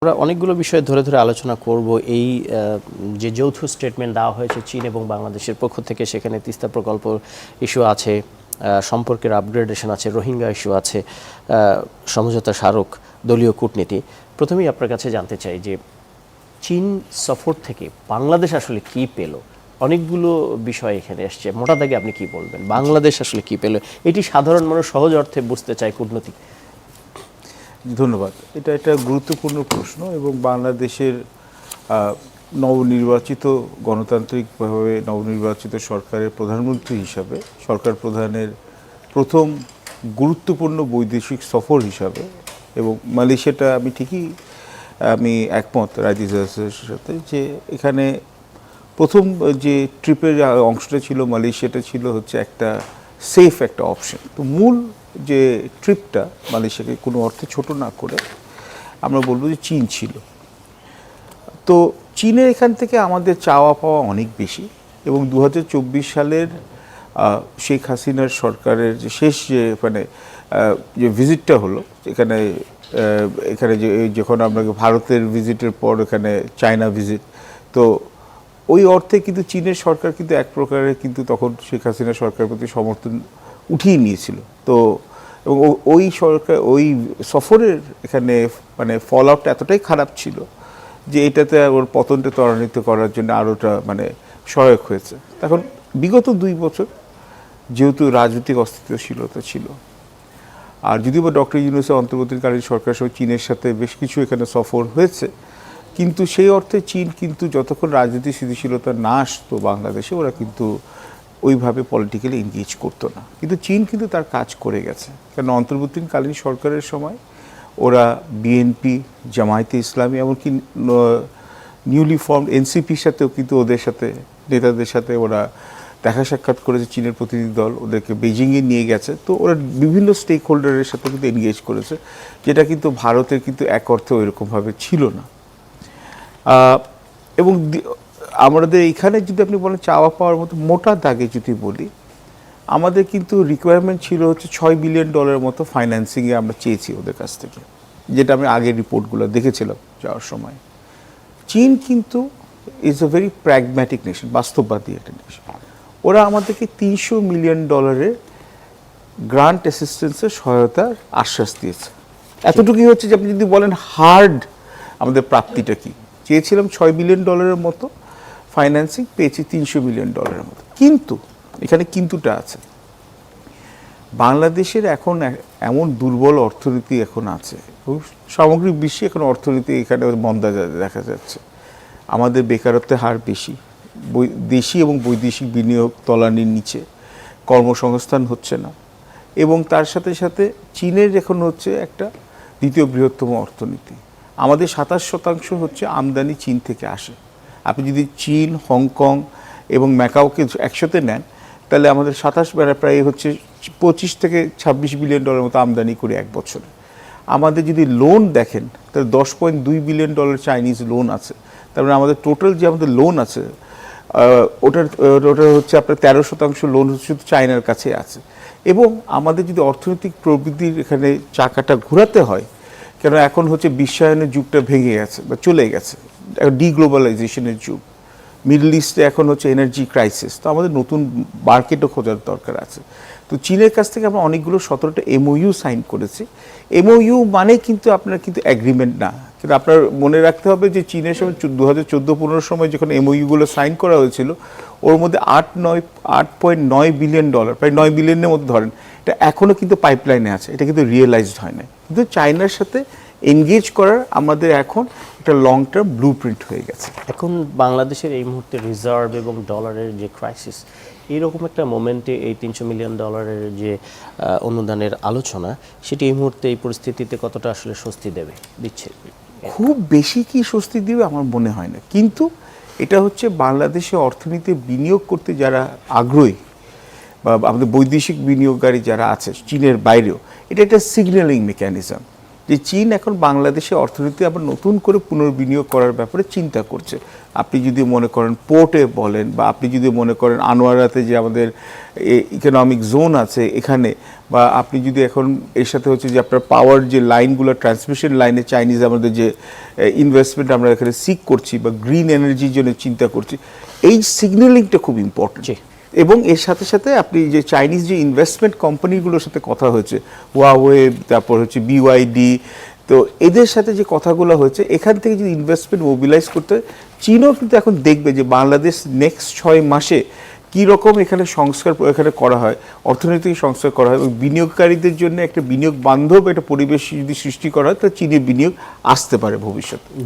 আমরা অনেকগুলো বিষয় ধরে ধরে আলোচনা করব। এই যে যৌথ স্টেটমেন্ট দেওয়া হয়েছে চীন এবং বাংলাদেশের পক্ষ থেকে, সেখানে তিস্তা প্রকল্প ইস্যু আছে, সম্পর্কের আপগ্রেডেশন আছে, রোহিঙ্গা ইস্যু আছে, সমঝোতা স্মারক, দলীয় কূটনীতি। প্রথমেই আপনার কাছে জানতে চাই যে চীন সফর থেকে বাংলাদেশ আসলে কি পেল? অনেকগুলো বিষয় এখানে এসছে, মোটা দাগে আপনি কি বলবেন, বাংলাদেশ আসলে কি পেল? এটি সাধারণ মানুষ সহজ অর্থে বুঝতে চায় কূটনৈতিক। ধন্যবাদ। এটা একটা গুরুত্বপূর্ণ প্রশ্ন এবং বাংলাদেশের নবনির্বাচিত গণতান্ত্রিকভাবে নবনির্বাচিত সরকারের প্রধানমন্ত্রী হিসাবে সরকার প্রধানের প্রথম গুরুত্বপূর্ণ বৈদেশিক সফর হিসাবে, এবং মালয়েশিয়াটা আমি একমত রাইজিজের সাথে যে এখানে প্রথম যে ট্রিপের অংশটা ছিল মালয়েশিয়াটা ছিল হচ্ছে একটা সেফ একটা অপশন। তো মূল যে ট্রিপটা মালয়েশিয়াকে কোনো অর্থে ছোট না করে আমরা বলবো যে চীন ছিল। তো চীনের এখান থেকে আমাদের চাওয়া পাওয়া অনেক বেশি, এবং 2024 সালের শেখ হাসিনার সরকারের যে শেষ যে ভিজিটটা হলো এখানে যে যখন আপনাকে ভারতের ভিজিটের পর এখানে চায়না ভিজিট, তো ওই অর্থে কিন্তু চীনের সরকার কিন্তু এক প্রকারের কিন্তু তখন শেখ হাসিনা সরকারের প্রতি সমর্থন উঠিয়ে নিয়েছিল। তো এবং ওই সরকার ওই সফরের এখানে ফল আউটটা এতটাই খারাপ ছিল যে এটাতে ওর পতনটা ত্বরান্বিত করার জন্য আরোটা সহায়ক হয়েছে। এখন বিগত 2 বছর যেহেতু রাজনৈতিক অস্থিতিশীলতা ছিল, আর যদিও বা ডক্টর ইউনূসের অন্তর্বর্তীকালীন সরকারের সঙ্গে চীনের সাথে বেশ কিছু এখানে সফর হয়েছে, কিন্তু সেই অর্থে চীন কিন্তু যতক্ষণ রাজনৈতিক স্থিতিশীলতা না আসতো বাংলাদেশে, ওরা কিন্তু ওইভাবে পলিটিক্যালি এনগেজ করতো না। কিন্তু চীন কিন্তু তার কাজ করে গেছে, কারণ অন্তর্বর্তীকালীন সরকারের সময় ওরা বিএনপি, জামায়াতে ইসলামী, এমনকি নিউলি ফর্মড এনসিপির সাথেও কিন্তু ওদের সাথে নেতাদের সাথে ওরা দেখা সাক্ষাৎ করেছে। চীনের প্রতিনিধি দল ওদেরকে বেজিংয়ে নিয়ে গেছে। তো ওরা বিভিন্ন স্টেক হোল্ডারের সাথে কিন্তু এনগেজ করেছে, যেটা কিন্তু ভারতের কিন্তু এক অর্থে ওইরকমভাবে ছিল না। এবং আমাদের এখানে যদি আপনি বলেন চাওয়া পাওয়ার মতো মোটা দাগে যদি বলি, আমাদের কিন্তু রিকোয়ারমেন্ট ছিল হচ্ছে $6 বিলিয়ন মতো ফাইন্যান্সিংয়ে আমরা চেয়েছি ওদের কাছ থেকে, যেটা আমি আগের রিপোর্টগুলো দেখেছিলাম যাওয়ার সময়। চীন কিন্তু is a very pragmatic nation, বাস্তববাদী একটা নেশন। ওরা আমাদেরকে $300 মিলিয়ন গ্রান্ট অ্যাসিস্ট্যান্সের সহায়তার আশ্বাস দিয়েছে। এতটুকুই হচ্ছে যে আপনি যদি বলেন হার্ড আমাদের প্রাপ্তিটা কি, চেয়েছিলাম $6 বিলিয়ন মতো ফাইন্যান্সিং, পেয়েছি $300 মিলিয়ন মতো। কিন্তু এখানে কিন্তুটা আছে, বাংলাদেশের এখন এমন দুর্বল অর্থনীতি এখন আছে, সামগ্রিক বিশ্বে এখন অর্থনীতি এখানে মন্দা দেখা যাচ্ছে। আমাদের বেকারত্বের হার বেশি, দেশি এবং বৈদেশিক বিনিয়োগ তলানির নিচে, কর্মসংস্থান হচ্ছে না, এবং তার সাথে সাথে চীনের এখন হচ্ছে একটা দ্বিতীয় বৃহত্তম অর্থনীতি। আমাদের 27% হচ্ছে আমদানি চীন থেকে আসে। আপনি যদি চীন, হংকং এবং ম্যাকাওকে একসাথে নেন, তাহলে আমাদের 27 প্রায় হচ্ছে 25 থেকে 26 বিলিয়ন মতো আমদানি করি এক বছরে। আমাদের যদি লোন দেখেন, তাহলে $10.2 বিলিয়ন চাইনিজ লোন আছে। তারপরে আমাদের টোটাল যে আমাদের লোন আছে, ওটার হচ্ছে আপনার 13% লোন শুধু চায়নার কাছে আছে। এবং আমাদের যদি অর্থনৈতিক প্রবৃদ্ধির এখানে চাকাটা ঘোরাতে হয়, কেন এখন হচ্ছে বিশ্বায়নের যুগটা ভেঙে গেছে বা চলে গেছে, ডিগ্লোবালাইজেশনের যুগ। মিডল ইস্টে এখন হচ্ছে এনার্জি ক্রাইসিস, তো আমাদের নতুন মার্কেটও খোঁজার দরকার আছে। তো চীনের কাছ থেকে আমরা অনেকগুলো 17টা MOU সাইন করেছি। MOU মানে কিন্তু আপনার কিন্তু অ্যাগ্রিমেন্ট না, কিন্তু আপনার মনে রাখতে হবে যে চীনের সময় 2014-15 সময় যখন MOUগুলো সাইন করা হয়েছিল, ওর মধ্যে $8.9 বিলিয়ন, প্রায় $9 বিলিয়নের মতো ধরেন, এটা এখনও কিন্তু পাইপলাইনে আছে, এটা কিন্তু রিয়েলাইজড হয় না। কিন্তু চায়নার সাথে এনগেজ করার আমাদের এখন একটা লং টার্ম ব্লু প্রিন্ট হয়ে গেছে। এখন বাংলাদেশের এই মুহূর্তে রিজার্ভ এবং ডলারের যে ক্রাইসিস, এইরকম একটা মোমেন্টে এই $300 মিলিয়ন যে অনুদানের আলোচনা, সেটি এই মুহূর্তে এই পরিস্থিতিতে কতটা আসলে স্বস্তি দিচ্ছে? খুব বেশি কি স্বস্তি দিবে আমার মনে হয় না, কিন্তু এটা হচ্ছে বাংলাদেশে অর্থনীতি বিনিয়োগ করতে যারা আগ্রহী বা আমাদের বৈদেশিক বিনিয়োগকারী যারা আছে চীনের বাইরেও, এটা একটা সিগন্যালিং মেকানিজম যে চীন এখন বাংলাদেশে অর্থনীতি আবার নতুন করে পুনর্বিনিয়োগ করার ব্যাপারে চিন্তা করছে। আপনি যদি মনে করেন পোর্টে বলেন, বা আপনি যদি মনে করেন আনোয়ারাতে যে আমাদের ইকোনমিক জোন আছে এখানে, বা আপনি যদি এখন এর সাথে হচ্ছে যে আপনার পাওয়ার যে লাইনগুলো, ট্রান্সমিশন লাইনে চাইনিজ আমাদের যে ইনভেস্টমেন্ট আমরা এখানে সিক করছি, বা গ্রিন এনার্জির জন্য চিন্তা করছি, এই সিগন্যালিংটা খুব ইম্পর্টেন্ট। এবং এর সাথে সাথে আপনি যে চাইনিজ যে ইনভেস্টমেন্ট কোম্পানিগুলোর সাথে কথা হয়েছে, ওয়াওয়ে, তারপর হচ্ছে বিওয়াইডি, তো এদের সাথে যে কথাগুলো হয়েছে, এখান থেকে যদি ইনভেস্টমেন্ট মোবিলাইজ করতে, চীনও কিন্তু এখন দেখবে যে বাংলাদেশ নেক্সট 6 মাসে কী রকম এখানে সংস্কার এখানে করা হয়, অর্থনৈতিক সংস্কার করা হয়, এবং বিনিয়োগকারীদের জন্য একটা বিনিয়োগ বান্ধব একটা পরিবেশ যদি সৃষ্টি করা হয়, তাহলে চীনের বিনিয়োগ আসতে পারে ভবিষ্যতে।